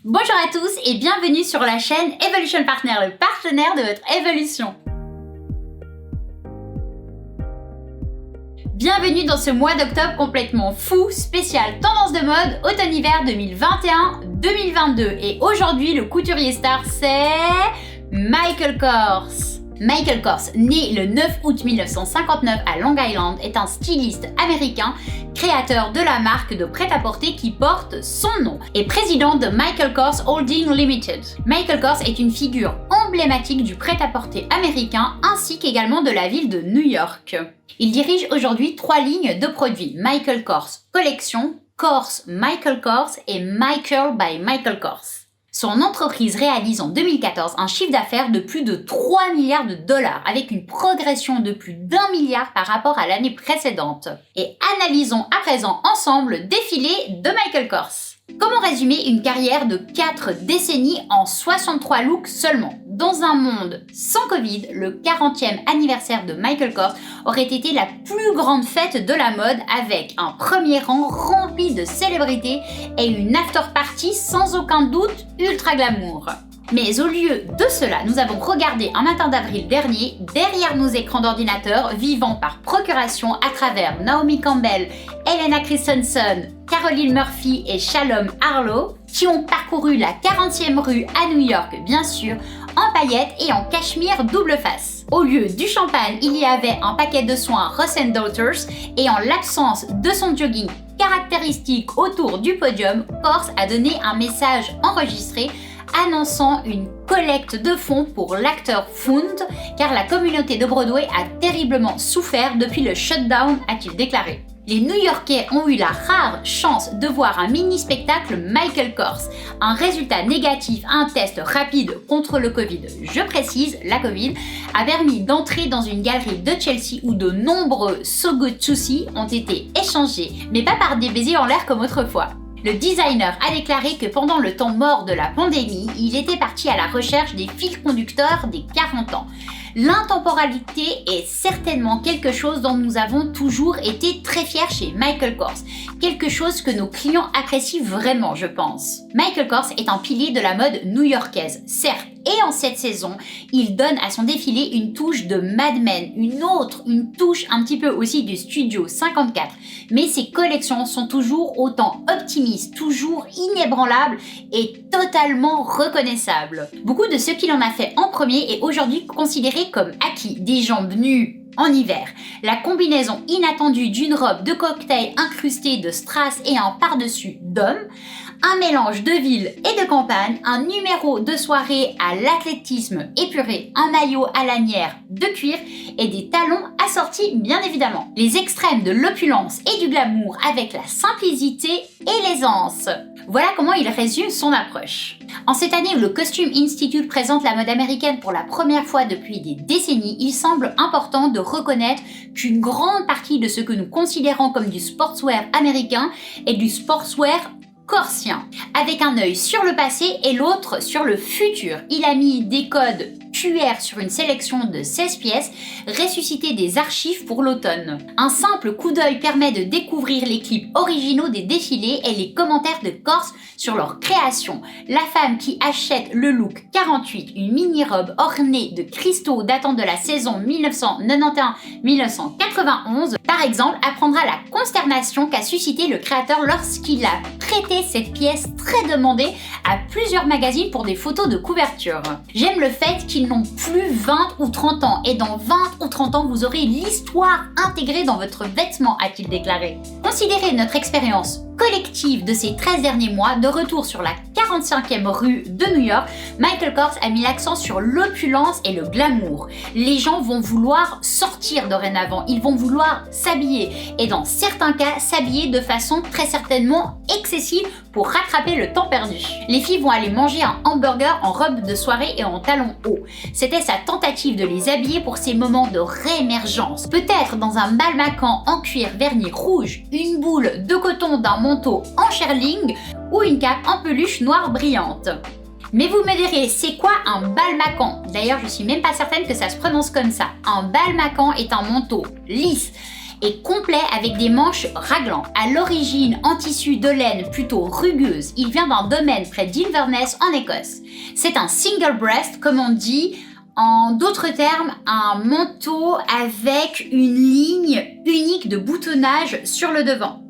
Bonjour à tous et bienvenue sur la chaîne Evolution Partner, le partenaire de votre évolution. Bienvenue dans ce mois d'octobre complètement fou, spécial tendance de mode automne-hiver 2021-2022. Et aujourd'hui, le couturier star, c'est Michael Kors. Michael Kors, né le 9 août 1959 à Long Island, est un styliste américain, créateur de la marque de prêt-à-porter qui porte son nom, et président de Michael Kors Holding Limited. Michael Kors est une figure emblématique du prêt-à-porter américain ainsi qu'également de la ville de New York. Il dirige aujourd'hui 3 lignes de produits: Michael Kors Collection, Kors Michael Kors et Michael by Michael Kors. Son entreprise réalise en 2014 un chiffre d'affaires de plus de 3 milliards de dollars avec une progression de plus d'1 milliard par rapport à l'année précédente. Et analysons à présent ensemble le défilé de Michael Kors. Comment résumer une carrière de 4 décennies en 63 looks seulement? Dans un monde sans Covid, le 40e anniversaire de Michael Kors aurait été la plus grande fête de la mode avec un premier rang rempli de célébrités et une after-party sans aucun doute ultra glamour. Mais au lieu de cela, nous avons regardé un matin d'avril dernier, derrière nos écrans d'ordinateur, vivant par procuration à travers Naomi Campbell, Helena Christensen, Caroline Murphy et Shalom Harlow, qui ont parcouru la 40e rue à New York, bien sûr, en paillettes et en cachemire double face. Au lieu du champagne, il y avait un paquet de soins Ross & Daughters et en l'absence de son jogging caractéristique autour du podium, Kors a donné un message enregistré annonçant une collecte de fonds pour l'acteur Fund, car la communauté de Broadway a terriblement souffert depuis le shutdown, a-t-il déclaré. Les New-Yorkais ont eu la rare chance de voir un mini-spectacle Michael Kors. Un résultat négatif à un test rapide contre le Covid, je précise, la Covid, a permis d'entrer dans une galerie de Chelsea où de nombreux So Good To See ont été échangés, mais pas par des baisers en l'air comme autrefois. Le designer a déclaré que pendant le temps mort de la pandémie, il était parti à la recherche des fils conducteurs des 40 ans. L'intemporalité est certainement quelque chose dont nous avons toujours été très fiers chez Michael Kors. Quelque chose que nos clients apprécient vraiment, je pense. Michael Kors est un pilier de la mode new-yorkaise, certes, et en cette saison, il donne à son défilé une touche de Mad Men, une touche un petit peu aussi du Studio 54. Mais ses collections sont toujours autant optimistes, toujours inébranlables et totalement reconnaissables. Beaucoup de ce qu'il en a fait en premier est aujourd'hui considéré comme acquis, des jambes nues en hiver. La combinaison inattendue d'une robe de cocktail incrustée de strass et un par-dessus d'homme, un mélange de ville et de campagne, un numéro de soirée à l'athlétisme épuré, un maillot à lanière de cuir et des talons assortis bien évidemment. Les extrêmes de l'opulence et du glamour avec la simplicité et l'aisance. Voilà comment il résume son approche. En cette année où le Costume Institute présente la mode américaine pour la première fois depuis des décennies, il semble important de reconnaître qu'une grande partie de ce que nous considérons comme du sportswear américain est du sportswear korsien, avec un œil sur le passé et l'autre sur le futur. Il a mis des codes QR sur une sélection de 16 pièces, ressuscité des archives pour l'automne. Un simple coup d'œil permet de découvrir les clips originaux des défilés et les commentaires de Kors sur leur création. La femme qui achète le look 48, une mini-robe ornée de cristaux datant de la saison 1991-1991, par exemple, apprendra la consternation qu'a suscité le créateur lorsqu'il a prêté cette pièce très demandée à plusieurs magazines pour des photos de couverture. J'aime le fait qu'ils n'ont plus 20 ou 30 ans et dans 20 ou 30 ans vous aurez l'histoire intégrée dans votre vêtement, a-t-il déclaré. Considérez notre expérience collective de ces 13 derniers mois, de retour sur la 45e rue de New York, Michael Kors a mis l'accent sur l'opulence et le glamour. Les gens vont vouloir sortir dorénavant, ils vont vouloir s'habiller et dans certains cas s'habiller de façon très certainement excessive pour rattraper le temps perdu. Les filles vont aller manger un hamburger en robe de soirée et en talons hauts. C'était sa tentative de les habiller pour ces moments de réémergence. Peut-être dans un balmacan en cuir verni rouge, une boule de coton d'un manteau en shearling ou une cape en peluche noire brillante. Mais vous me direz, c'est quoi un balmacan? D'ailleurs, je suis même pas certaine que ça se prononce comme ça. Un balmacan est un manteau lisse est complet avec des manches raglan. À l'origine en tissu de laine plutôt rugueuse, il vient d'un domaine près d'Inverness en Écosse. C'est un single breast, comme on dit. En d'autres termes, un manteau avec une ligne unique de boutonnage sur le devant.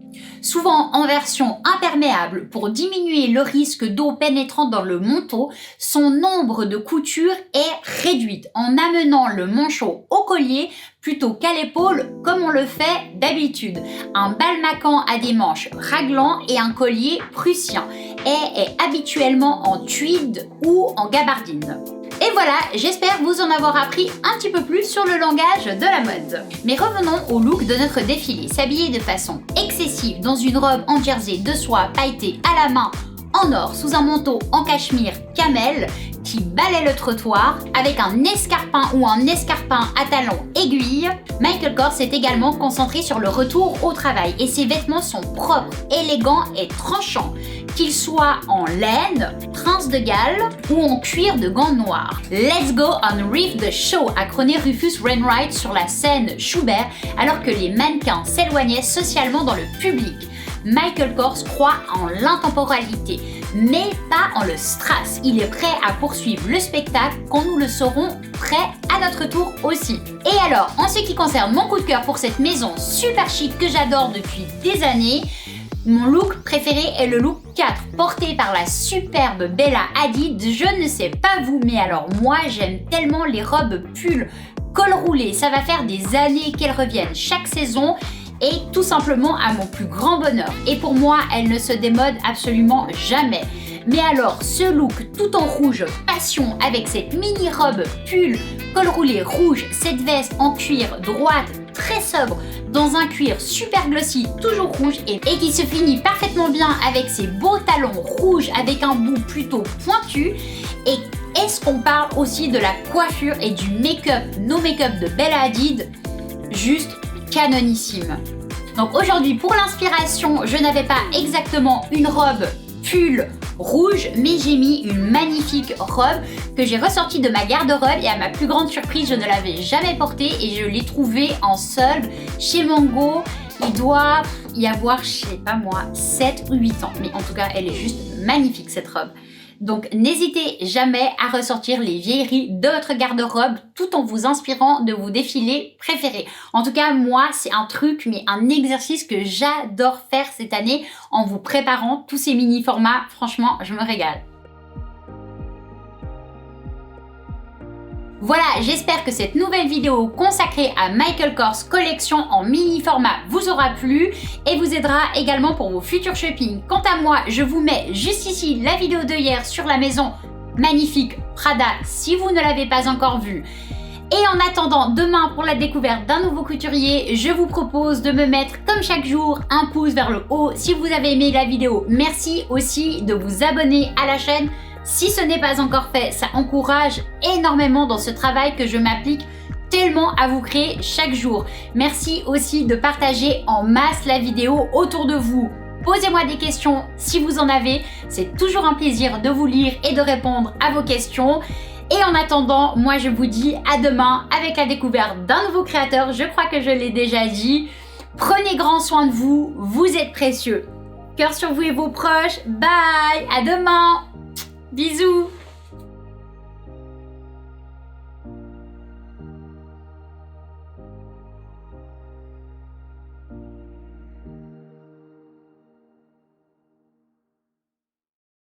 Souvent en version imperméable pour diminuer le risque d'eau pénétrant dans le manteau, son nombre de coutures est réduite en amenant le manchot au collier plutôt qu'à l'épaule comme on le fait d'habitude. Un balmacan a des manches raglan et un collier prussien et est habituellement en tweed ou en gabardine. Et voilà, j'espère vous en avoir appris un petit peu plus sur le langage de la mode. Mais revenons au look de notre défilé. S'habiller de façon excessive dans une robe en jersey de soie pailletée à la main en or sous un manteau en cachemire camel qui balaie le trottoir avec un escarpin ou un escarpin à talons aiguilles. Michael Kors s'est également concentré sur le retour au travail et ses vêtements sont propres, élégants et tranchants, qu'ils soient en laine, prince de Galles ou en cuir de gants noirs. Let's go on Reef the Show, a crôné Rufus Wainwright sur la scène Schubert alors que les mannequins s'éloignaient socialement dans le public. Michael Kors croit en l'intemporalité, mais pas en le strass. Il est prêt à poursuivre le spectacle quand nous le serons prêts à notre tour aussi. Et alors, en ce qui concerne mon coup de cœur pour cette maison super chic que j'adore depuis des années, mon look préféré est le look 4, porté par la superbe Bella Hadid. Je ne sais pas vous, mais alors moi j'aime tellement les robes pulls col roulé. Ça va faire des années qu'elles reviennent chaque saison et tout simplement à mon plus grand bonheur. Et pour moi, elle ne se démode absolument jamais. Mais alors, ce look tout en rouge passion avec cette mini robe pull col roulé rouge, cette veste en cuir droite très sobre dans un cuir super glossy toujours rouge et qui se finit parfaitement bien avec ses beaux talons rouges avec un bout plutôt pointu. Et est-ce qu'on parle aussi de la coiffure et du make-up, no make-up de Bella Hadid, juste canonissime. Donc aujourd'hui pour l'inspiration, je n'avais pas exactement une robe pull rouge, mais j'ai mis une magnifique robe que j'ai ressortie de ma garde-robe et à ma plus grande surprise, je ne l'avais jamais portée et je l'ai trouvée en solde chez Mango. Il doit y avoir, je sais pas moi, 7 ou 8 ans, mais en tout cas elle est juste magnifique cette robe. Donc n'hésitez jamais à ressortir les vieilleries de votre garde-robe tout en vous inspirant de vos défilés préférés. En tout cas, moi, c'est un truc, mais un exercice que j'adore faire cette année en vous préparant tous ces mini-formats. Franchement, je me régale. Voilà, j'espère que cette nouvelle vidéo consacrée à Michael Kors collection en mini format vous aura plu et vous aidera également pour vos futurs shopping. Quant à moi, je vous mets juste ici la vidéo de hier sur la maison magnifique Prada si vous ne l'avez pas encore vue. Et en attendant demain pour la découverte d'un nouveau couturier, je vous propose de me mettre comme chaque jour un pouce vers le haut si vous avez aimé la vidéo. Merci aussi de vous abonner à la chaîne. Si ce n'est pas encore fait, ça encourage énormément dans ce travail que je m'applique tellement à vous créer chaque jour. Merci aussi de partager en masse la vidéo autour de vous. Posez-moi des questions si vous en avez. C'est toujours un plaisir de vous lire et de répondre à vos questions. Et en attendant, moi je vous dis à demain avec la découverte d'un nouveau créateur. Je crois que je l'ai déjà dit. Prenez grand soin de vous, vous êtes précieux. Cœur sur vous et vos proches. Bye, à demain. Bisous.